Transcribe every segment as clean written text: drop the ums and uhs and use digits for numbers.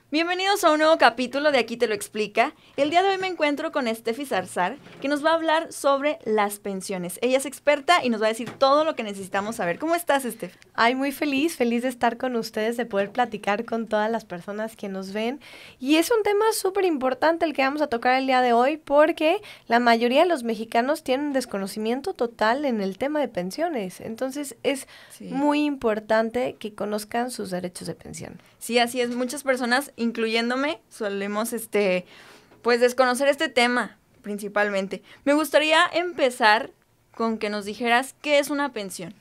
Bienvenidos a un nuevo capítulo de Aquí te lo explica. El día de hoy me encuentro con Steffi Zarzar, que nos va a hablar sobre las pensiones. Ella es experta y nos va a decir todo lo que necesitamos saber. ¿Cómo estás, Steffi? Ay, muy feliz de estar con ustedes, de poder platicar con todas las personas que nos ven. Y es un tema súper importante el que vamos a tocar el día de hoy, porque la mayoría de los mexicanos tienen un desconocimiento total en el tema de pensiones. Entonces es muy importante que conozcan sus derechos de pensión. Sí, así es. Muchas personas, incluyéndome, solemos pues desconocer este tema principalmente. Me gustaría empezar con que nos dijeras qué es una pensión.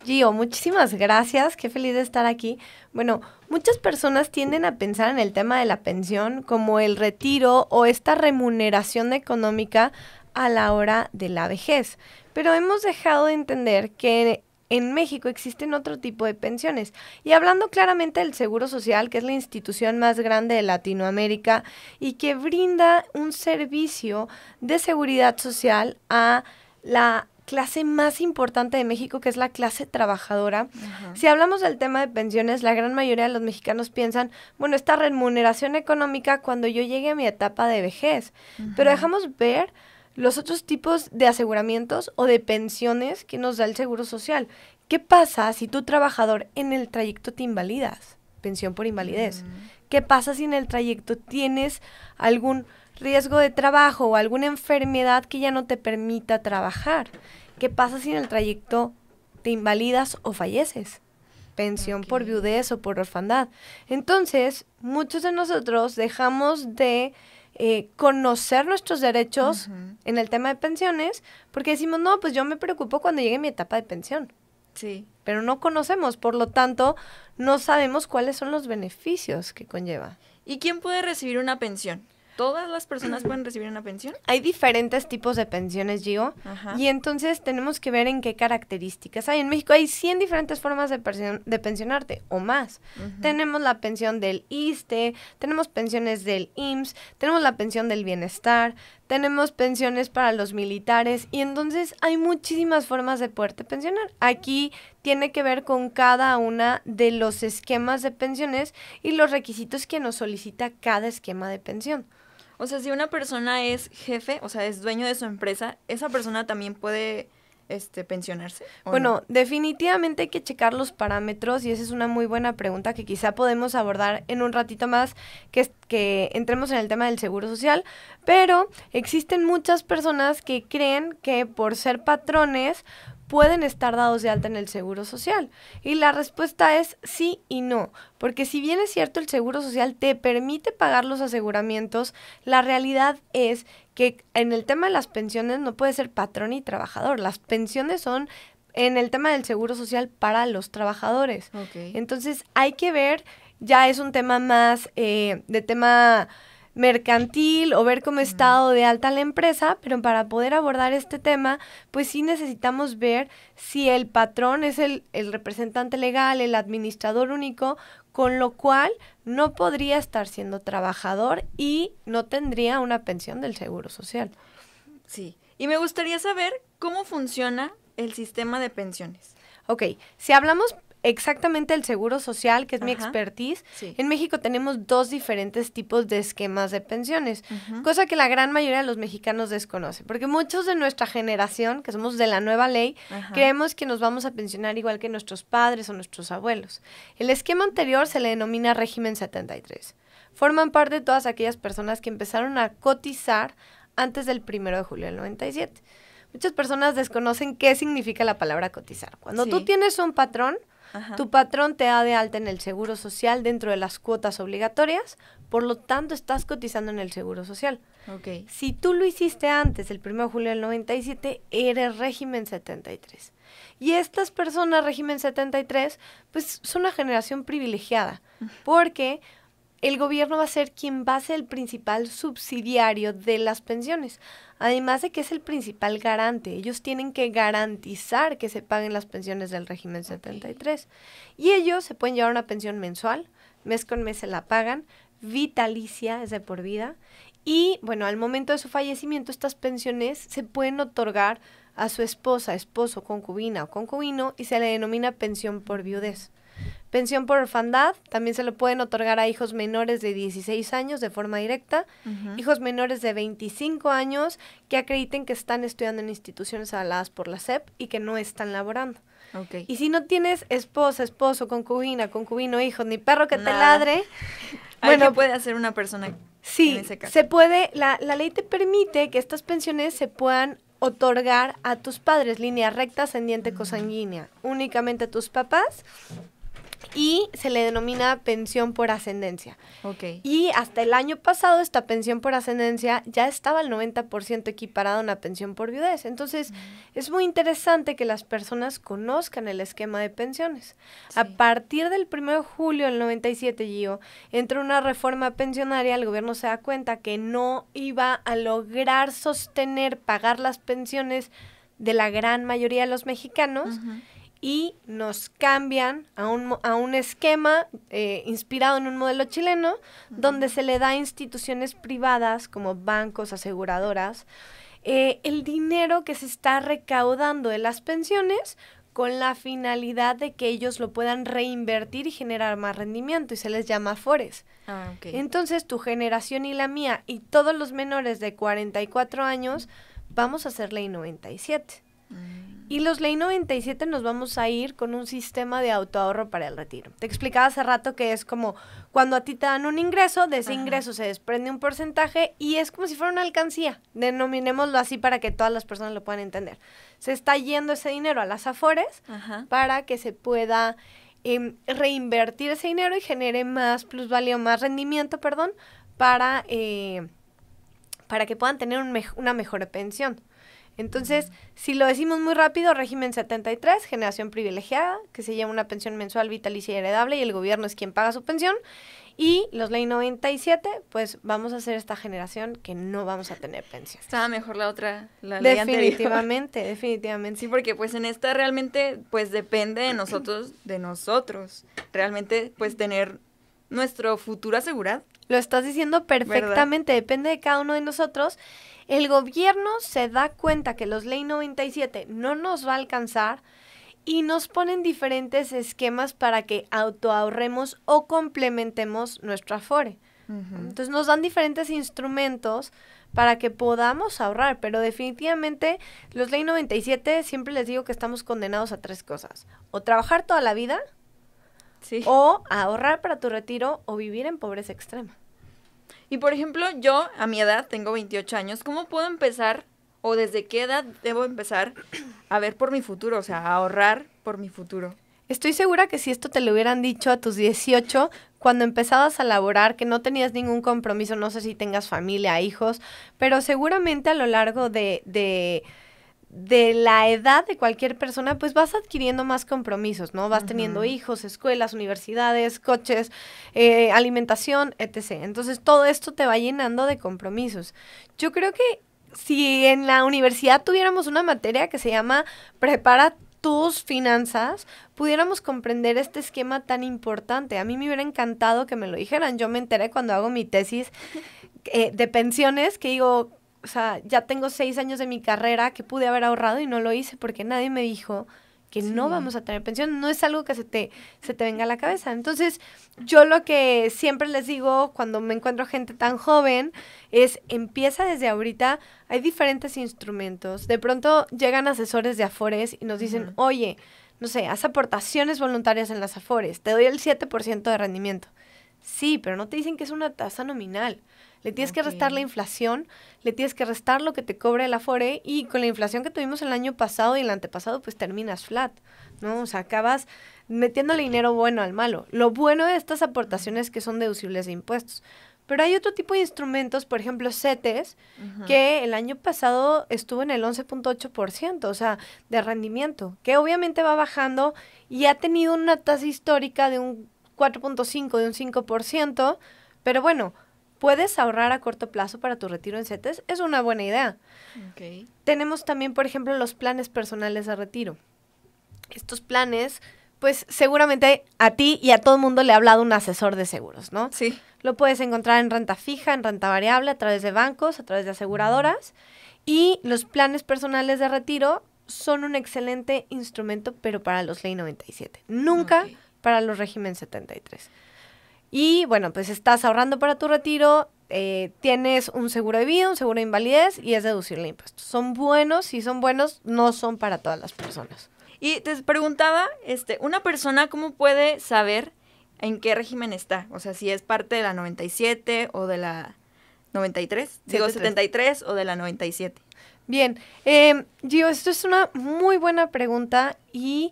Gio, muchísimas gracias, qué feliz de estar aquí. Bueno, muchas personas tienden a pensar en el tema de la pensión como el retiro o esta remuneración económica a la hora de la vejez, pero hemos dejado de entender que en México existen otro tipo de pensiones. Y hablando claramente del Seguro Social, que es la institución más grande de Latinoamérica y que brinda un servicio de seguridad social a la clase más importante de México, que es la clase trabajadora. Uh-huh. Si hablamos del tema de pensiones, la gran mayoría de los mexicanos piensan, bueno, esta remuneración económica cuando yo llegue a mi etapa de vejez. Uh-huh. Pero dejamos ver los otros tipos de aseguramientos o de pensiones que nos da el Seguro Social. ¿Qué pasa si tú, trabajador, en el trayecto te invalidas? Pensión por invalidez. ¿Qué pasa si en el trayecto tienes algún riesgo de trabajo o alguna enfermedad que ya no te permita trabajar? ¿Qué pasa si en el trayecto te invalidas o falleces? Pensión por viudez o por orfandad. Entonces, muchos de nosotros dejamos de conocer nuestros derechos en el tema de pensiones, porque decimos, no, pues yo me preocupo cuando llegue mi etapa de pensión. Sí. Pero no conocemos, por lo tanto, no sabemos cuáles son los beneficios que conlleva. ¿Y quién puede recibir una pensión? ¿Todas las personas pueden recibir una pensión? Hay diferentes tipos de pensiones, Gio, y entonces tenemos que ver en qué características hay. En México hay 100 diferentes formas de pensionarte, o más. Tenemos la pensión del ISSSTE, tenemos pensiones del IMSS, tenemos la pensión del bienestar, tenemos pensiones para los militares, y entonces hay muchísimas formas de poderte pensionar. Aquí tiene que ver con cada una de los esquemas de pensiones y los requisitos que nos solicita cada esquema de pensión. O sea, si una persona es jefe, o sea, es dueño de su empresa, ¿esa persona también puede pensionarse? Bueno, definitivamente hay que checar los parámetros y esa es una muy buena pregunta que quizá podemos abordar en un ratito más, que entremos en el tema del Seguro Social, pero existen muchas personas que creen que por ser patrones pueden estar dados de alta en el Seguro Social. Y la respuesta es sí y no, porque si bien es cierto el Seguro Social te permite pagar los aseguramientos, la realidad es que en el tema de las pensiones no puede ser patrón y trabajador. Las pensiones son en el tema del Seguro Social para los trabajadores. Okay. Entonces hay que ver, ya es un tema más de tema mercantil o ver cómo está dado de alta la empresa, pero para poder abordar este tema, pues sí necesitamos ver si el patrón es el representante legal, el administrador único, con lo cual no podría estar siendo trabajador y no tendría una pensión del Seguro Social. Sí, y me gustaría saber cómo funciona el sistema de pensiones. Ok, si hablamos exactamente el Seguro Social, que es mi expertise, sí. En México tenemos 2 diferentes tipos de esquemas de pensiones, cosa que la gran mayoría de los mexicanos desconocen, porque muchos de nuestra generación, que somos de la nueva ley, creemos que nos vamos a pensionar igual que nuestros padres o nuestros abuelos. El esquema anterior se le denomina régimen 73. Forman parte de todas aquellas personas que empezaron a cotizar antes del 1 de julio del 97. Muchas personas desconocen qué significa la palabra cotizar. Cuando tú tienes un patrón, tu patrón te da de alta en el Seguro Social dentro de las cuotas obligatorias, por lo tanto estás cotizando en el Seguro Social. Okay. Si tú lo hiciste antes del 1 de julio del 97, eres régimen 73. Y estas personas, régimen 73, pues son una generación privilegiada, porque el gobierno va a ser quien va a ser el principal subsidiario de las pensiones. Además de que es el principal garante. Ellos tienen que garantizar que se paguen las pensiones del régimen 73. Y ellos se pueden llevar una pensión mensual, mes con mes se la pagan, vitalicia, es de por vida. Y, bueno, al momento de su fallecimiento, estas pensiones se pueden otorgar a su esposa, esposo, concubina o concubino y se le denomina pensión por viudez. Pensión por orfandad, también se lo pueden otorgar a hijos menores de 16 años de forma directa, hijos menores de 25 años que acrediten que están estudiando en instituciones avaladas por la SEP y que no están laborando. Okay. Y si no tienes esposa, esposo, concubina, concubino, hijo, ni perro que te Nada. ladre, bueno, ¿qué puede hacer una persona sí, en ese caso? se puede, la ley te permite que estas pensiones se puedan otorgar a tus padres, línea recta, ascendiente, cosanguínea, únicamente a tus papás, y se le denomina pensión por ascendencia. Okay. Y hasta el año pasado esta pensión por ascendencia ya estaba al 90% equiparada a una pensión por viudez. Entonces, es muy interesante que las personas conozcan el esquema de pensiones. Sí. A partir del 1 de julio del 97, Gio, entró una reforma pensionaria, el gobierno se da cuenta que no iba a lograr sostener, pagar las pensiones de la gran mayoría de los mexicanos, y nos cambian a un esquema inspirado en un modelo chileno, donde se le da a instituciones privadas como bancos, aseguradoras, el dinero que se está recaudando de las pensiones con la finalidad de que ellos lo puedan reinvertir y generar más rendimiento, y se les llama afores. Okay. Entonces, tu generación y la mía y todos los menores de 44 años vamos a hacer ley 97. Y los ley 97 nos vamos a ir con un sistema de autoahorro para el retiro. Te explicaba hace rato que es como cuando a ti te dan un ingreso, de ese ingreso se desprende un porcentaje y es como si fuera una alcancía. Denominémoslo así para que todas las personas lo puedan entender. Se está yendo ese dinero a las afores para que se pueda reinvertir ese dinero y genere más plusvalía, más rendimiento, para que puedan tener una mejor pensión. Entonces, si lo decimos muy rápido, régimen 73, generación privilegiada, que se lleva una pensión mensual vitalicia y heredable y el gobierno es quien paga su pensión. Y los ley 97, pues vamos a hacer esta generación que no vamos a tener pensión. Estaba mejor la otra, la ley anterior. Definitivamente. Sí, porque pues en esta realmente pues depende de nosotros, realmente pues tener nuestro futuro asegurado. Lo estás diciendo perfectamente, ¿verdad? Depende de cada uno de nosotros. El gobierno se da cuenta que los ley 97 no nos va a alcanzar y nos ponen diferentes esquemas para que autoahorremos o complementemos nuestro afore. Entonces nos dan diferentes instrumentos para que podamos ahorrar, pero definitivamente los ley 97 siempre les digo que estamos condenados a 3 cosas: o trabajar toda la vida, o ahorrar para tu retiro, o vivir en pobreza extrema. Y por ejemplo, yo a mi edad, tengo 28 años, ¿cómo puedo empezar o desde qué edad debo empezar a ver por mi futuro, o sea, a ahorrar por mi futuro? Estoy segura que si esto te lo hubieran dicho a tus 18, cuando empezabas a laborar, que no tenías ningún compromiso, no sé si tengas familia, hijos, pero seguramente a lo largo de la edad de cualquier persona, pues vas adquiriendo más compromisos, ¿no? Vas teniendo hijos, escuelas, universidades, coches, alimentación, etc. Entonces, todo esto te va llenando de compromisos. Yo creo que si en la universidad tuviéramos una materia que se llama Prepara tus finanzas, pudiéramos comprender este esquema tan importante. A mí me hubiera encantado que me lo dijeran. Yo me enteré cuando hago mi tesis de pensiones, que digo, o sea, ya tengo 6 años de mi carrera que pude haber ahorrado y no lo hice porque nadie me dijo que no vamos a tener pensión. No es algo que se te venga a la cabeza. Entonces, yo lo que siempre les digo cuando me encuentro gente tan joven es: empieza desde ahorita. Hay diferentes instrumentos. De pronto llegan asesores de afores y nos dicen, oye, no sé, haz aportaciones voluntarias en las afores, te doy el 7% de rendimiento. Sí, pero no te dicen que es una tasa nominal. Le tienes que restar la inflación, le tienes que restar lo que te cobra el afore, y con la inflación que tuvimos el año pasado y el antepasado, pues terminas flat, ¿no? O sea, acabas metiéndole dinero bueno al malo. Lo bueno de estas aportaciones es que son deducibles de impuestos. Pero hay otro tipo de instrumentos, por ejemplo, CETES, que el año pasado estuvo en el 11.8%, o sea, de rendimiento, que obviamente va bajando y ha tenido una tasa histórica de un 4.5, de un 5%, pero bueno, puedes ahorrar a corto plazo para tu retiro en CETES, es una buena idea. Tenemos también, por ejemplo, los planes personales de retiro. Estos planes, pues seguramente a ti y a todo el mundo le ha hablado un asesor de seguros, ¿no? Sí. Lo puedes encontrar en renta fija, en renta variable, a través de bancos, a través de aseguradoras. Y los planes personales de retiro son un excelente instrumento, pero para los ley 97. Nunca para los régimen 73. Y bueno, pues estás ahorrando para tu retiro, tienes un seguro de vida, un seguro de invalidez y es deducible impuestos. Son buenos, sí son buenos, no son para todas las personas. Y te preguntaba, una persona, ¿cómo puede saber en qué régimen está? O sea, si es parte de la 97 o de la 93, digo 73 o de la 97. Bien, Gio, esto es una muy buena pregunta y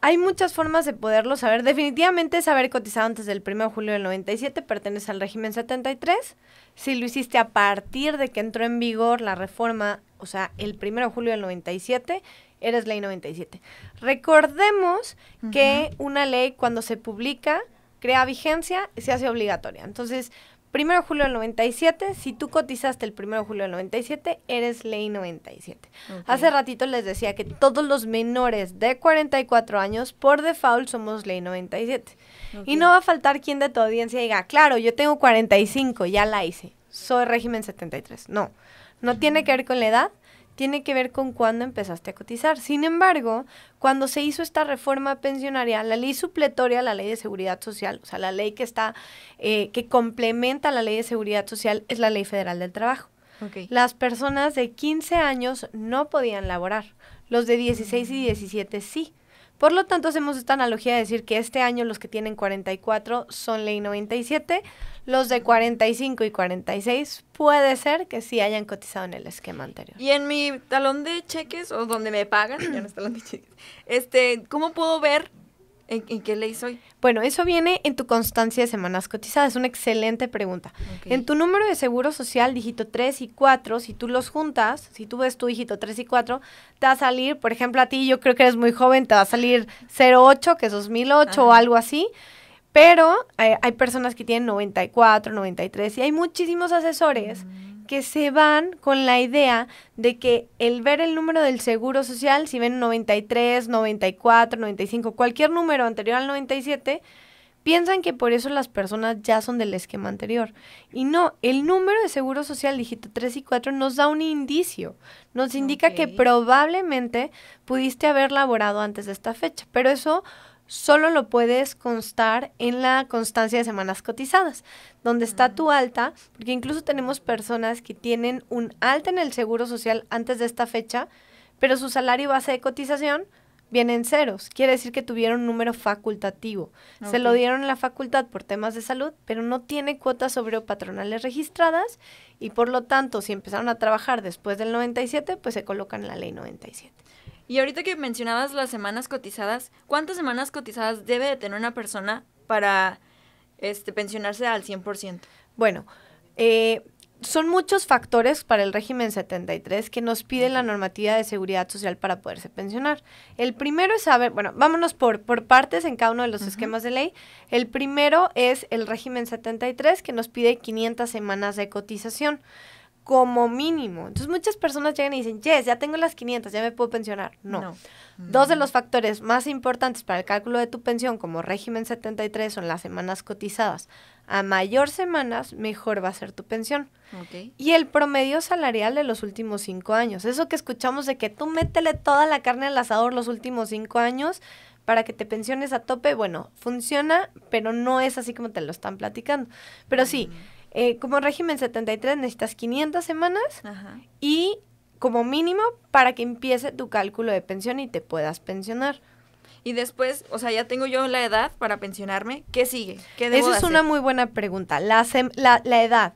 hay muchas formas de poderlo saber. Definitivamente saber cotizado antes del 1 de julio del 97 pertenece al régimen 73. Si lo hiciste a partir de que entró en vigor la reforma, o sea, el 1 de julio del 97, eres ley 97. Recordemos que una ley cuando se publica, crea vigencia y se hace obligatoria. Entonces, 1 de julio del 97, si tú cotizaste el 1 de julio del 97, eres ley 97. Okay. Hace ratito les decía que todos los menores de 44 años, por default, somos ley 97. Okay. Y no va a faltar quien de tu audiencia diga, claro, yo tengo 45, ya la hice, soy régimen 73. No, no tiene que ver con la edad, tiene que ver con cuándo empezaste a cotizar. Sin embargo, cuando se hizo esta reforma pensionaria, la ley supletoria, la ley de seguridad social, o sea, la ley que está, que complementa la ley de seguridad social, es la ley federal del trabajo. Okay. Las personas de 15 años no podían laborar, los de 16 y 17 sí. Por lo tanto, hacemos esta analogía de decir que este año los que tienen 44 son ley 97, los de 45 y 46 puede ser que sí hayan cotizado en el esquema anterior. Y en mi talón de cheques, o donde me pagan, ya no es talón de cheques, ¿cómo puedo ver en qué ley soy? Bueno, eso viene en tu constancia de semanas cotizadas, es una excelente pregunta. Okay. En tu número de seguro social, dígito 3 y 4, si tú los juntas, si tú ves tu dígito 3 y 4, te va a salir, por ejemplo, a ti, yo creo que eres muy joven, te va a salir 08, que es 2008 Ajá. o algo así. Pero hay personas que tienen 94, 93 y hay muchísimos asesores que se van con la idea de que el ver el número del seguro social, si ven 93, 94, 95, cualquier número anterior al 97, piensan que por eso las personas ya son del esquema anterior. Y no, el número de seguro social, dígito 3 y 4, nos da un indicio. Nos indica que probablemente pudiste haber laborado antes de esta fecha, pero eso solo lo puedes constar en la constancia de semanas cotizadas, donde está tu alta, porque incluso tenemos personas que tienen un alta en el seguro social antes de esta fecha, pero su salario base de cotización viene en ceros. Quiere decir que tuvieron un número facultativo. Okay. Se lo dieron en la facultad por temas de salud, pero no tiene cuotas obrero-patronales registradas y por lo tanto, si empezaron a trabajar después del 97, pues se colocan en la ley 97. Y ahorita que mencionabas las semanas cotizadas, ¿cuántas semanas cotizadas debe de tener una persona para pensionarse al 100%? Bueno, son muchos factores para el régimen 73 que nos pide la normativa de seguridad social para poderse pensionar. El primero es saber, bueno, vámonos por partes en cada uno de los esquemas de ley. El primero es el régimen 73 que nos pide 500 semanas de cotización como mínimo. Entonces muchas personas llegan y dicen, yes, ya tengo las 500, ya me puedo pensionar. No. Dos de los factores más importantes para el cálculo de tu pensión como régimen 73 son las semanas cotizadas. A mayor semanas, mejor va a ser tu pensión. Okay. Y el promedio salarial de los últimos 5 años. Eso que escuchamos de que tú métele toda la carne al asador los últimos 5 años para que te pensiones a tope, bueno, funciona, pero no es así como te lo están platicando. Pero sí, como régimen 73 necesitas 500 semanas Ajá. y como mínimo para que empiece tu cálculo de pensión y te puedas pensionar. Y después, o sea, ya tengo yo la edad para pensionarme, ¿qué sigue? ¿Qué debo Esa es hacer? Una muy buena pregunta, la edad.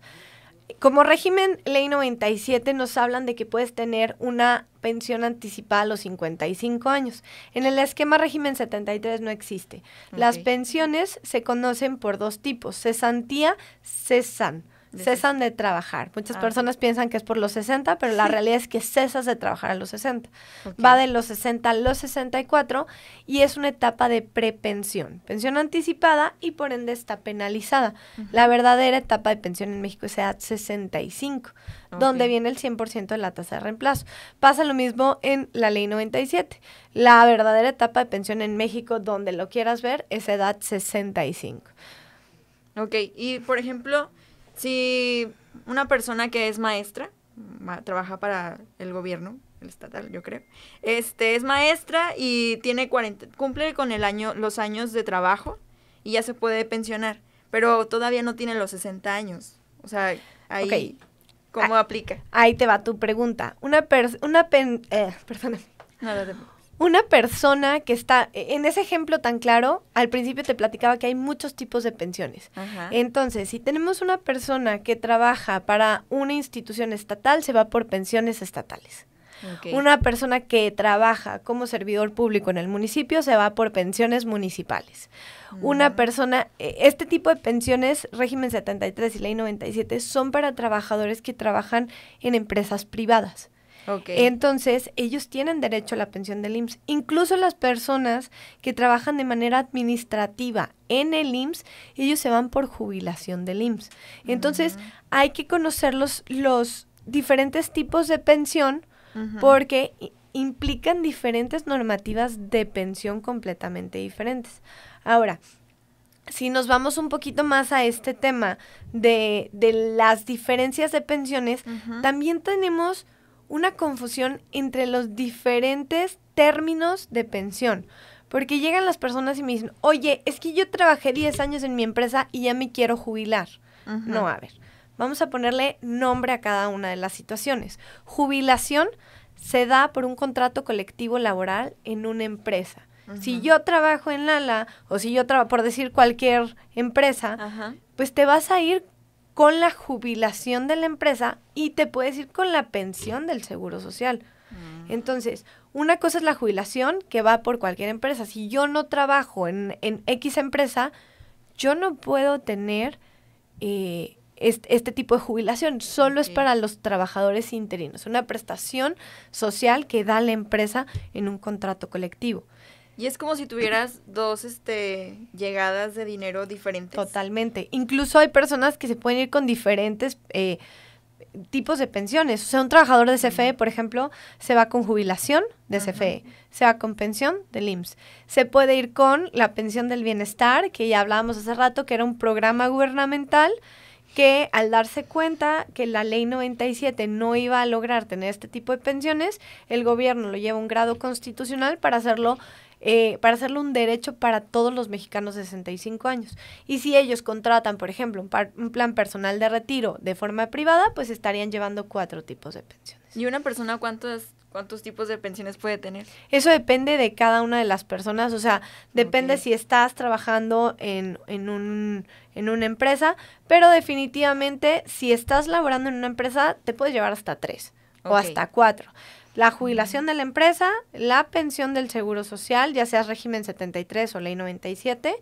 Como régimen ley 97 nos hablan de que puedes tener una pensión anticipada a los 55 años. En el esquema régimen 73 no existe. Okay. Las pensiones se conocen por 2 tipos, cesantía, cesan. Cesan de trabajar. Muchas personas piensan que es por los 60, pero la realidad es que cesas de trabajar a los 60. Okay. Va de los 60 a los 64 y es una etapa de prepensión. Pensión anticipada y por ende está penalizada. La verdadera etapa de pensión en México es edad 65, donde viene el 100% de la tasa de reemplazo. Pasa lo mismo en la ley 97. La verdadera etapa de pensión en México, donde lo quieras ver, es edad 65. Ok, y por ejemplo, si una persona que es maestra, trabaja para el gobierno, el estatal, yo creo. Es maestra y cumple con los años de trabajo y ya se puede pensionar, pero todavía no tiene los 60 años. O sea, ahí, ¿cómo aplica? Ahí te va tu pregunta. Una persona que está, en ese ejemplo tan claro, al principio te platicaba que hay muchos tipos de pensiones. Ajá. Entonces, si tenemos una persona que trabaja para una institución estatal, se va por pensiones estatales. Okay. Una persona que trabaja como servidor público en el municipio se va por pensiones municipales. Una persona, este tipo de pensiones, régimen 73 y ley 97, son para trabajadores que trabajan en empresas privadas. Okay. Entonces, ellos tienen derecho a la pensión del IMSS. Incluso las personas que trabajan de manera administrativa en el IMSS, ellos se van por jubilación del IMSS. Entonces, hay que conocer los diferentes tipos de pensión porque implican diferentes normativas de pensión completamente diferentes. Ahora, si nos vamos un poquito más a este tema de las diferencias de pensiones, también tenemos una confusión entre los diferentes términos de pensión, porque llegan las personas y me dicen, oye, es que yo trabajé 10 años en mi empresa y ya me quiero jubilar. No, a ver, vamos a ponerle nombre a cada una de las situaciones. Jubilación se da por un contrato colectivo laboral en una empresa. Si yo trabajo en Lala, o si yo trabajo, por decir cualquier empresa, pues te vas a ir con la jubilación de la empresa y te puedes ir con la pensión del Seguro Social. Entonces, una cosa es la jubilación que va por cualquier empresa. Si yo no trabajo en X empresa, yo no puedo tener este tipo de jubilación. Solo es para los trabajadores interinos. Una prestación social que da la empresa en un contrato colectivo. Y es como si tuvieras dos llegadas de dinero diferentes. Totalmente. Incluso hay personas que se pueden ir con diferentes tipos de pensiones. O sea, un trabajador de CFE, por ejemplo, se va con jubilación de CFE, se va con pensión del IMSS. Se puede ir con la pensión del bienestar, que ya hablábamos hace rato, que era un programa gubernamental que al darse cuenta que la ley 97 no iba a lograr tener este tipo de pensiones, el gobierno lo lleva a un grado constitucional para hacerlo un derecho para todos los mexicanos de 65 años. Y si ellos contratan, por ejemplo, un plan personal de retiro de forma privada, pues estarían llevando 4 tipos de pensiones. ¿Y una persona cuántos tipos de pensiones puede tener? Eso depende de cada una de las personas, o sea, depende si estás trabajando en una empresa, pero definitivamente si estás laborando en una empresa, te puedes llevar hasta 3 o hasta 4. La jubilación de la empresa, la pensión del Seguro Social, ya sea régimen 73 o ley 97,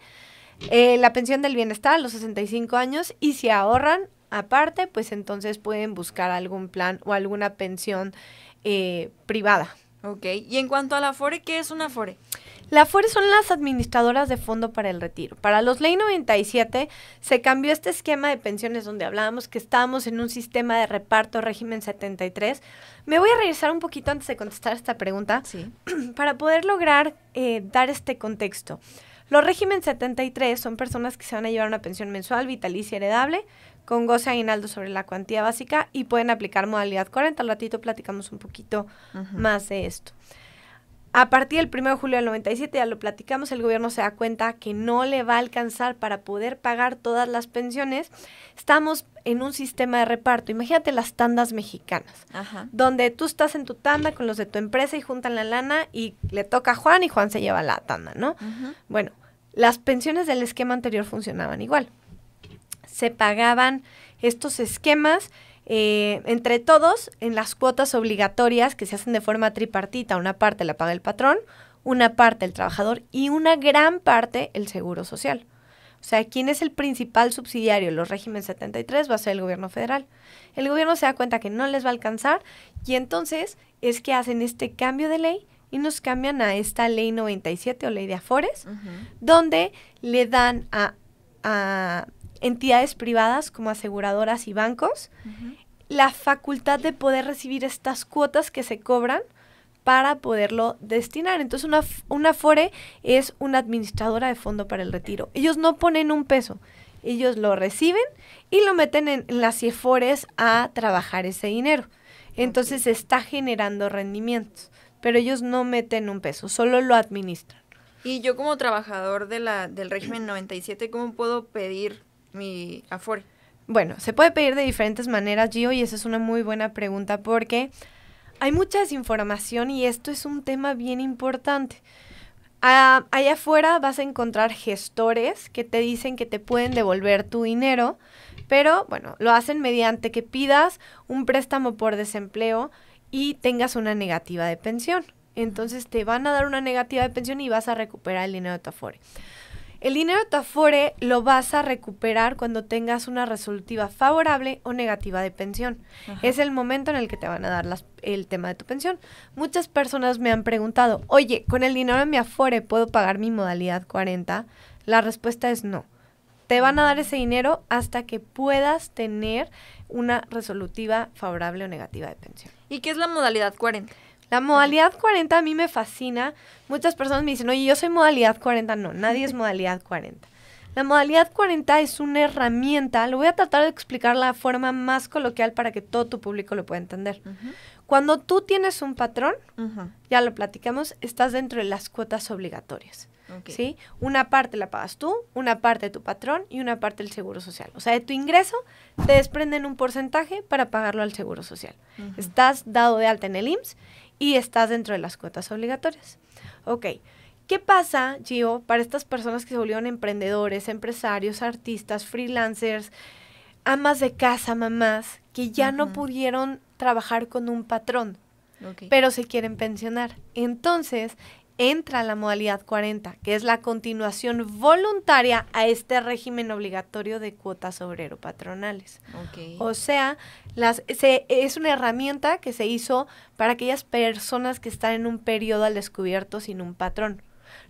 la pensión del bienestar a los 65 años, y si ahorran aparte, pues entonces pueden buscar algún plan o alguna pensión privada. Ok, y en cuanto a la Afore, ¿qué es una Afore? La Afore son las administradoras de fondo para el retiro. Para los ley 97 se cambió este esquema de pensiones donde hablábamos que estábamos en un sistema de reparto régimen 73. Me voy a regresar un poquito antes de contestar esta pregunta para poder lograr dar este contexto. Los régimen 73 son personas que se van a llevar una pensión mensual, vitalicia, heredable, con goce aguinaldo sobre la cuantía básica y pueden aplicar modalidad 40. Al ratito platicamos un poquito más de esto. A partir del 1 de julio del 97, ya lo platicamos, el gobierno se da cuenta que no le va a alcanzar para poder pagar todas las pensiones. Estamos en un sistema de reparto. Imagínate las tandas mexicanas, donde tú estás en tu tanda con los de tu empresa y juntan la lana y le toca a Juan y Juan se lleva la tanda, ¿no? Bueno, las pensiones del esquema anterior funcionaban igual. Se pagaban estos esquemas entre todos en las cuotas obligatorias que se hacen de forma tripartita. Una parte la paga el patrón, una parte el trabajador y una gran parte el Seguro Social. O sea, ¿quién es el principal subsidiario de los régimen 73? Va a ser el gobierno federal. El gobierno se da cuenta que no les va a alcanzar y entonces es que hacen este cambio de ley y nos cambian a esta ley 97 o ley de Afores, donde le dan a entidades privadas como aseguradoras y bancos la facultad de poder recibir estas cuotas que se cobran para poderlo destinar. Entonces una Afore es una administradora de fondo para el retiro. Ellos no ponen un peso, ellos lo reciben y lo meten en las Afores a trabajar ese dinero. Entonces está generando rendimientos, pero ellos no meten un peso, solo lo administran. Y yo como trabajador del régimen 97, ¿cómo puedo pedir mi Afore? Bueno, se puede pedir de diferentes maneras, Gio, y esa es una muy buena pregunta porque hay mucha desinformación y esto es un tema bien importante. Allá afuera vas a encontrar gestores que te dicen que te pueden devolver tu dinero, pero bueno, lo hacen mediante que pidas un préstamo por desempleo y tengas una negativa de pensión. Entonces te van a dar una negativa de pensión y vas a recuperar el dinero de tu Afore. El dinero de tu Afore lo vas a recuperar cuando tengas una resolutiva favorable o negativa de pensión. Ajá. Es el momento en el que te van a dar el tema de tu pensión. Muchas personas me han preguntado, oye, ¿con el dinero de mi Afore puedo pagar mi modalidad 40? La respuesta es no. Te van a dar ese dinero hasta que puedas tener una resolutiva favorable o negativa de pensión. ¿Y qué es la modalidad 40? La modalidad 40 a mí me fascina. Muchas personas me dicen, oye, yo soy modalidad 40. No, nadie es modalidad 40. La modalidad 40 es una herramienta, lo voy a tratar de explicar la forma más coloquial para que todo tu público lo pueda entender. Cuando tú tienes un patrón, ya lo platicamos, estás dentro de las cuotas obligatorias. ¿Sí? Una parte la pagas tú, una parte de tu patrón y una parte del seguro social. O sea, de tu ingreso te desprenden un porcentaje para pagarlo al seguro social. Estás dado de alta en el IMSS y estás dentro de las cuotas obligatorias. Ok, ¿qué pasa, Gio, para estas personas que se volvieron emprendedores, empresarios, artistas, freelancers, amas de casa, mamás, que ya no pudieron trabajar con un patrón, pero se quieren pensionar? Entonces entra la modalidad 40, que es la continuación voluntaria a este régimen obligatorio de cuotas obrero-patronales. O sea, es una herramienta que se hizo para aquellas personas que están en un periodo al descubierto sin un patrón.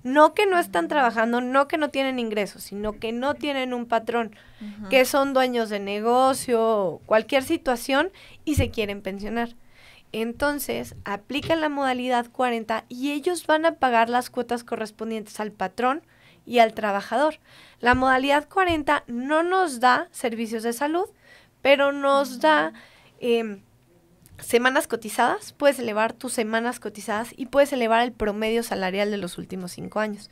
No que no están trabajando, no que no tienen ingresos, sino que no tienen un patrón, que son dueños de negocio, cualquier situación y se quieren pensionar. Entonces, aplican la modalidad 40 y ellos van a pagar las cuotas correspondientes al patrón y al trabajador. La modalidad 40 no nos da servicios de salud, pero nos da semanas cotizadas. Puedes elevar tus semanas cotizadas y puedes elevar el promedio salarial de los últimos 5 años.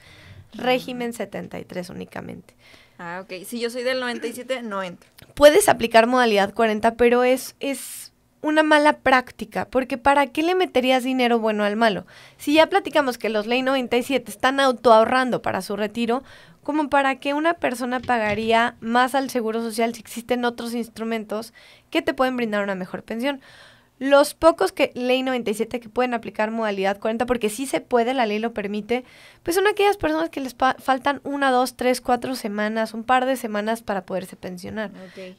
Régimen 73 únicamente. Ah, ok. Si yo soy del 97, no entro. Puedes aplicar modalidad 40, pero es una mala práctica, porque ¿para qué le meterías dinero bueno al malo? Si ya platicamos que los Ley 97 están autoahorrando para su retiro, ¿como para qué una persona pagaría más al Seguro Social si existen otros instrumentos que te pueden brindar una mejor pensión? Los pocos que Ley 97 que pueden aplicar modalidad 40, porque sí se puede, la ley lo permite, pues son aquellas personas que les faltan 1, 2, 3, 4 semanas, un par de semanas para poderse pensionar.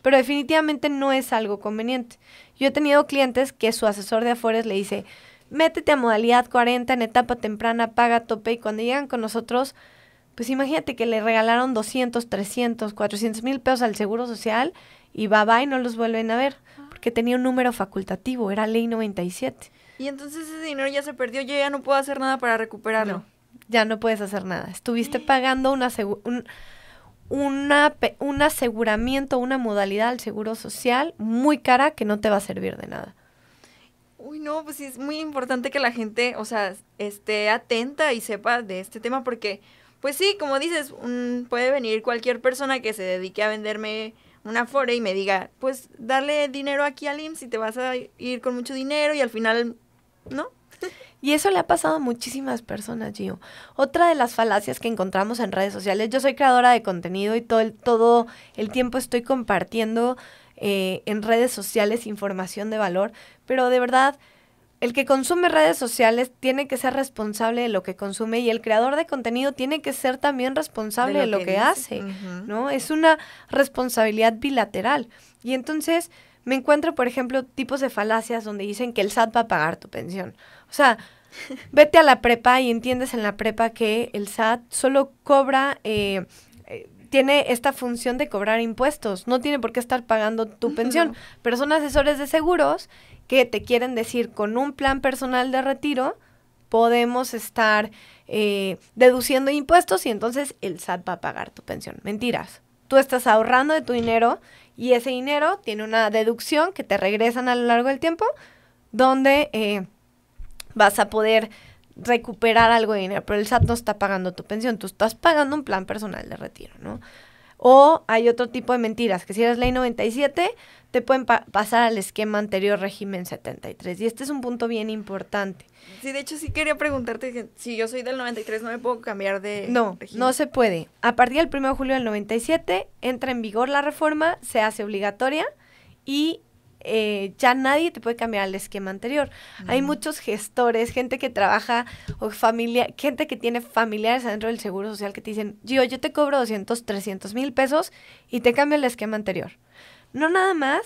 Pero definitivamente no es algo conveniente. Yo he tenido clientes que su asesor de Afores le dice, métete a modalidad 40 en etapa temprana, paga tope, y cuando llegan con nosotros, pues imagínate que le regalaron 200, 300, 400 mil pesos al Seguro Social y bye, no los vuelven a ver. Que tenía un número facultativo, era Ley 97. Y entonces ese dinero ya se perdió, yo ya no puedo hacer nada para recuperarlo. No, ya no puedes hacer nada. Estuviste pagando un aseguramiento, una modalidad al Seguro Social muy cara que no te va a servir de nada. Uy, no, pues sí, es muy importante que la gente, o sea, esté atenta y sepa de este tema porque, pues sí, como dices, puede venir cualquier persona que se dedique a venderme una Afore y me diga, pues dale dinero aquí al IMSS y te vas a ir con mucho dinero y al final, ¿no? Y eso le ha pasado a muchísimas personas, Gio. Otra de las falacias que encontramos en redes sociales, yo soy creadora de contenido y todo el tiempo estoy compartiendo en redes sociales información de valor, pero de verdad, el que consume redes sociales tiene que ser responsable de lo que consume y el creador de contenido tiene que ser también responsable de lo que hace, ¿no? Es una responsabilidad bilateral. Y entonces me encuentro, por ejemplo, tipos de falacias donde dicen que el SAT va a pagar tu pensión. O sea, vete a la prepa y entiendes en la prepa que el SAT solo cobra... tiene esta función de cobrar impuestos, no tiene por qué estar pagando tu pensión, pero son asesores de seguros que te quieren decir, con un plan personal de retiro, podemos estar deduciendo impuestos y entonces el SAT va a pagar tu pensión. Mentiras. Tú estás ahorrando de tu dinero y ese dinero tiene una deducción que te regresan a lo largo del tiempo, donde vas a poder recuperar algo de dinero, pero el SAT no está pagando tu pensión, tú estás pagando un plan personal de retiro, ¿no? O hay otro tipo de mentiras, que si eres ley 97, te pueden pasar al esquema anterior régimen 73. Y este es un punto bien importante. Sí, de hecho sí quería preguntarte que si yo soy del 93 no me puedo cambiar de régimen. No se puede. A partir del 1 de julio del 97 entra en vigor la reforma, se hace obligatoria y ya nadie te puede cambiar al esquema anterior. Hay muchos gestores, gente que trabaja o gente que tiene familiares adentro del Seguro Social que te dicen, yo te cobro 200, 300 mil pesos y te cambio el esquema anterior. No nada más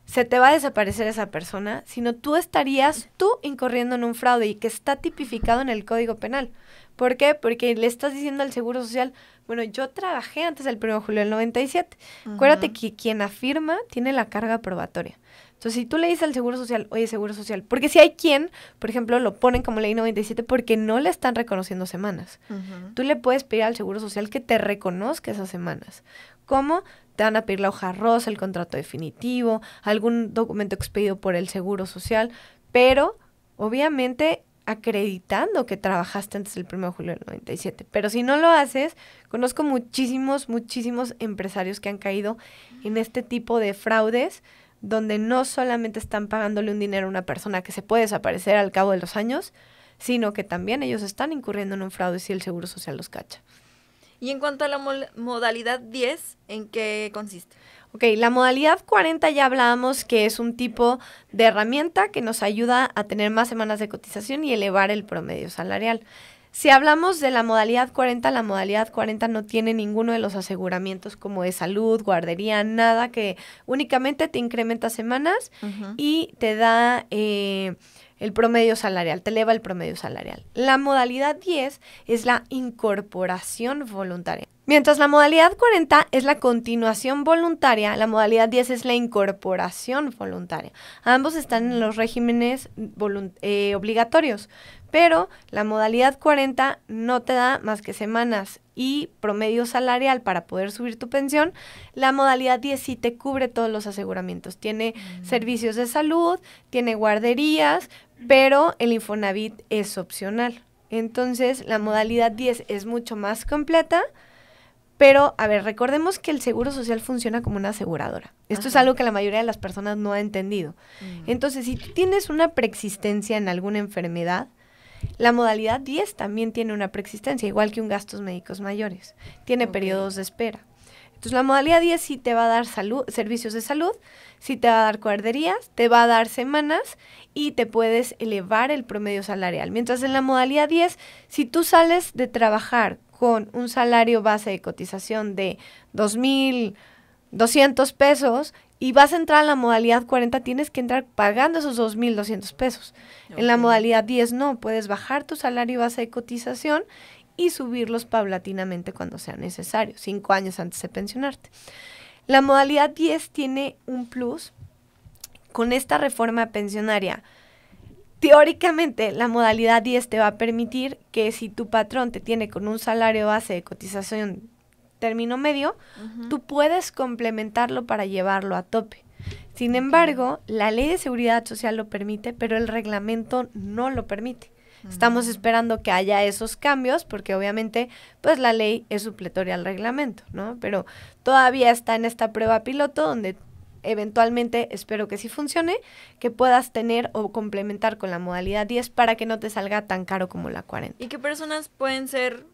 se te va a desaparecer esa persona, sino tú estarías incurriendo en un fraude y que está tipificado en el Código Penal. ¿Por qué? Porque le estás diciendo al Seguro Social, bueno, yo trabajé antes del 1 de julio del 97. Acuérdate que quien afirma tiene la carga probatoria. Entonces, si tú le dices al Seguro Social, oye, Seguro Social, porque si hay quien, por ejemplo, lo ponen como ley 97 porque no le están reconociendo semanas. Tú le puedes pedir al Seguro Social que te reconozca esas semanas. ¿Cómo? Te van a pedir la hoja rosa, el contrato definitivo, algún documento expedido por el Seguro Social, pero obviamente acreditando que trabajaste antes del 1 de julio del 97. Pero si no lo haces, conozco muchísimos empresarios que han caído en este tipo de fraudes, donde no solamente están pagándole un dinero a una persona que se puede desaparecer al cabo de los años, sino que también ellos están incurriendo en un fraude si el Seguro Social los cacha. Y en cuanto a la modalidad 10, ¿en qué consiste? Ok, la modalidad 40 ya hablábamos que es un tipo de herramienta que nos ayuda a tener más semanas de cotización y elevar el promedio salarial. Si hablamos de la modalidad 40 no tiene ninguno de los aseguramientos como de salud, guardería, nada, que únicamente te incrementa semanas y te da el promedio salarial, te eleva el promedio salarial. La modalidad 10 es la incorporación voluntaria. Mientras la modalidad 40 es la continuación voluntaria, la modalidad 10 es la incorporación voluntaria. Ambos están en los regímenes obligatorios, pero la modalidad 40 no te da más que semanas y promedio salarial para poder subir tu pensión. La modalidad 10 sí te cubre todos los aseguramientos. Tiene servicios de salud, tiene guarderías, pero el Infonavit es opcional. Entonces, la modalidad 10 es mucho más completa. Pero, a ver, recordemos que el Seguro Social funciona como una aseguradora. Esto es algo que la mayoría de las personas no ha entendido. Entonces, si tú tienes una preexistencia en alguna enfermedad, la modalidad 10 también tiene una preexistencia, igual que un gastos médicos mayores. Tiene periodos de espera. Entonces, la modalidad 10 sí te va a dar servicios de salud, sí te va a dar guarderías, te va a dar semanas y te puedes elevar el promedio salarial. Mientras en la modalidad 10, si tú sales de trabajar con un salario base de cotización de 2,200 pesos y vas a entrar a la modalidad 40, tienes que entrar pagando esos 2,200 pesos. En la modalidad 10 no, puedes bajar tu salario base de cotización y subirlos paulatinamente cuando sea necesario, 5 años antes de pensionarte. La modalidad 10 tiene un plus con esta reforma pensionaria. Teóricamente, la modalidad 10 te va a permitir que si tu patrón te tiene con un salario base de cotización término medio, tú puedes complementarlo para llevarlo a tope. Sin embargo, la Ley de Seguridad Social lo permite, pero el reglamento no lo permite. Estamos esperando que haya esos cambios porque obviamente pues la ley es supletoria al reglamento, ¿no? Pero todavía está en esta prueba piloto donde eventualmente, espero que sí funcione, que puedas tener o complementar con la modalidad 10 para que no te salga tan caro como la 40. ¿Y qué personas pueden ser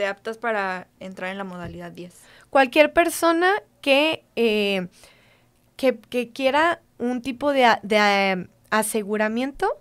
aptas para entrar en la modalidad 10? Cualquier persona que quiera un tipo de aseguramiento,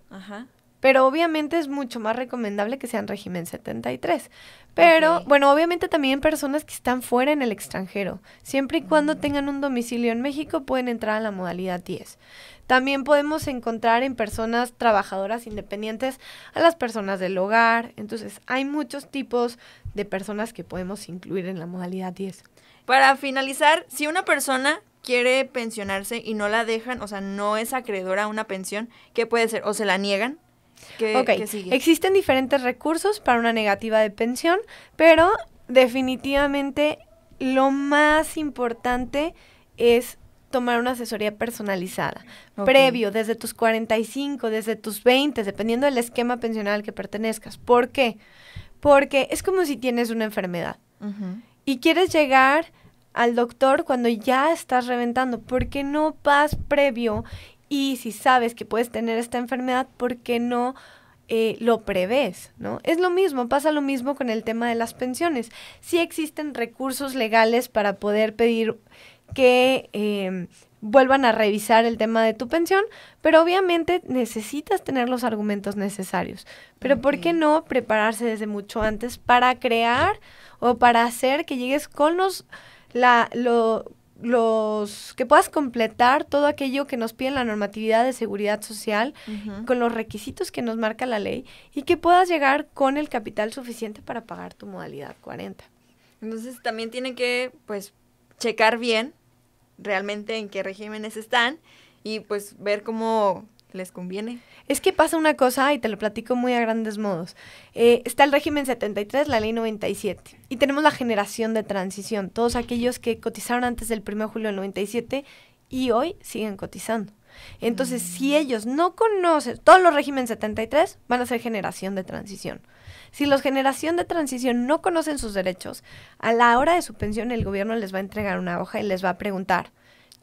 pero obviamente es mucho más recomendable que sean régimen 73. Pero, bueno, obviamente también personas que están fuera en el extranjero. Siempre y cuando tengan un domicilio en México, pueden entrar a la modalidad 10. También podemos encontrar en personas trabajadoras independientes a las personas del hogar. Entonces, hay muchos tipos de personas que podemos incluir en la modalidad 10. Para finalizar, si una persona quiere pensionarse y no la dejan, o sea, no es acreedora a una pensión, ¿qué puede ser? ¿O se la niegan? ¿Qué sigue? Existen diferentes recursos para una negativa de pensión, pero definitivamente lo más importante es tomar una asesoría personalizada, previo, desde tus 45, desde tus 20, dependiendo del esquema pensional al que pertenezcas. ¿Por qué? Porque es como si tienes una enfermedad y quieres llegar al doctor cuando ya estás reventando. ¿Por qué no vas previo? Y si sabes que puedes tener esta enfermedad, ¿por qué no lo prevés, ¿no? Es lo mismo, pasa lo mismo con el tema de las pensiones. Sí existen recursos legales para poder pedir que vuelvan a revisar el tema de tu pensión, pero obviamente necesitas tener los argumentos necesarios. Pero ¿por qué no prepararse desde mucho antes para crear o para hacer que llegues con los que puedas completar todo aquello que nos pide la normatividad de seguridad social, con los requisitos que nos marca la ley, y que puedas llegar con el capital suficiente para pagar tu modalidad 40? Entonces también tienen que, pues, checar bien realmente en qué regímenes están y pues ver cómo les conviene. Es que pasa una cosa, y te lo platico muy a grandes modos. Está el régimen 73, la ley 97, y tenemos la generación de transición, todos aquellos que cotizaron antes del 1 de julio del 97 y hoy siguen cotizando. Entonces, si ellos no conocen todos los regímenes 73, van a ser generación de transición. Si los generación de transición no conocen sus derechos, a la hora de su pensión el gobierno les va a entregar una hoja y les va a preguntar: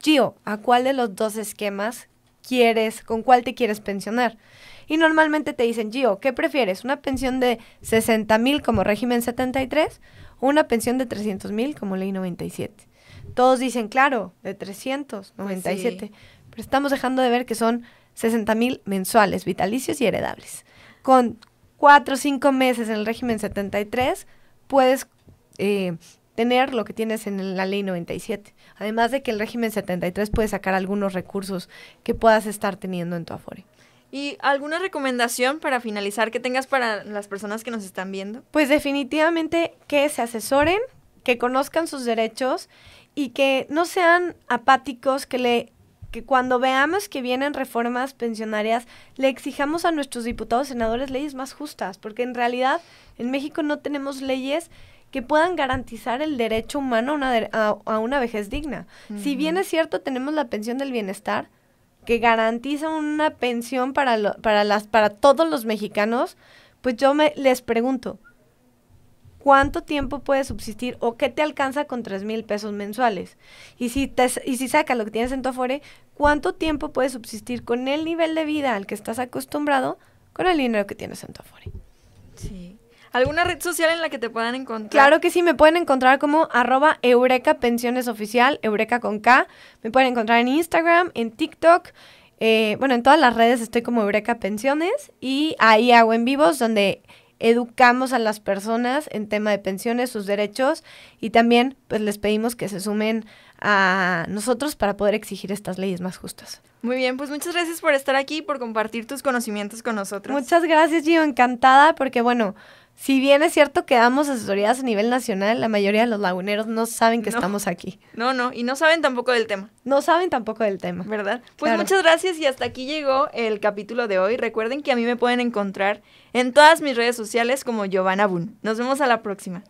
Gio, ¿a cuál de los dos esquemas con cuál te quieres pensionar? Y normalmente te dicen: Gio, ¿qué prefieres? ¿Una pensión de 60,000 como régimen 73 o una pensión de 300,000 como ley 97? Todos dicen, claro, de 397, pues sí. Pero estamos dejando de ver que son 60,000 mensuales, vitalicios y heredables. Con 4 o 5 meses en el régimen 73 puedes tener lo que tienes en la ley 97. Además de que el régimen 73 puede sacar algunos recursos que puedas estar teniendo en tu Afore. ¿Y alguna recomendación para finalizar que tengas para las personas que nos están viendo? Pues definitivamente que se asesoren, que conozcan sus derechos y que no sean apáticos, que cuando veamos que vienen reformas pensionarias, le exijamos a nuestros diputados y senadores leyes más justas, porque en realidad en México no tenemos leyes que puedan garantizar el derecho humano a una vejez digna. Si bien es cierto, tenemos la pensión del bienestar, que garantiza una pensión para todos los mexicanos, pues yo les pregunto, ¿cuánto tiempo puedes subsistir o qué te alcanza con 3,000 pesos mensuales? Y si sacas lo que tienes en tu Afore, ¿cuánto tiempo puedes subsistir con el nivel de vida al que estás acostumbrado con el dinero que tienes en tu Afore? Sí. ¿Alguna red social en la que te puedan encontrar? Claro que sí, me pueden encontrar como @Eureka Pensiones Oficial, Eureka con K. Me pueden encontrar en Instagram, en TikTok, en todas las redes estoy como Eureka Pensiones, y ahí hago en vivos donde educamos a las personas en tema de pensiones, sus derechos, y también pues les pedimos que se sumen a nosotros para poder exigir estas leyes más justas. Muy bien, pues muchas gracias por estar aquí y por compartir tus conocimientos con nosotros. Muchas gracias, Gio, encantada, porque si bien es cierto que damos asesorías a nivel nacional, la mayoría de los laguneros no saben que estamos aquí. No, y no saben tampoco del tema. ¿Verdad? Pues claro. Muchas gracias y hasta aquí llegó el capítulo de hoy. Recuerden que a mí me pueden encontrar en todas mis redes sociales como Giovanna Boone. Nos vemos a la próxima.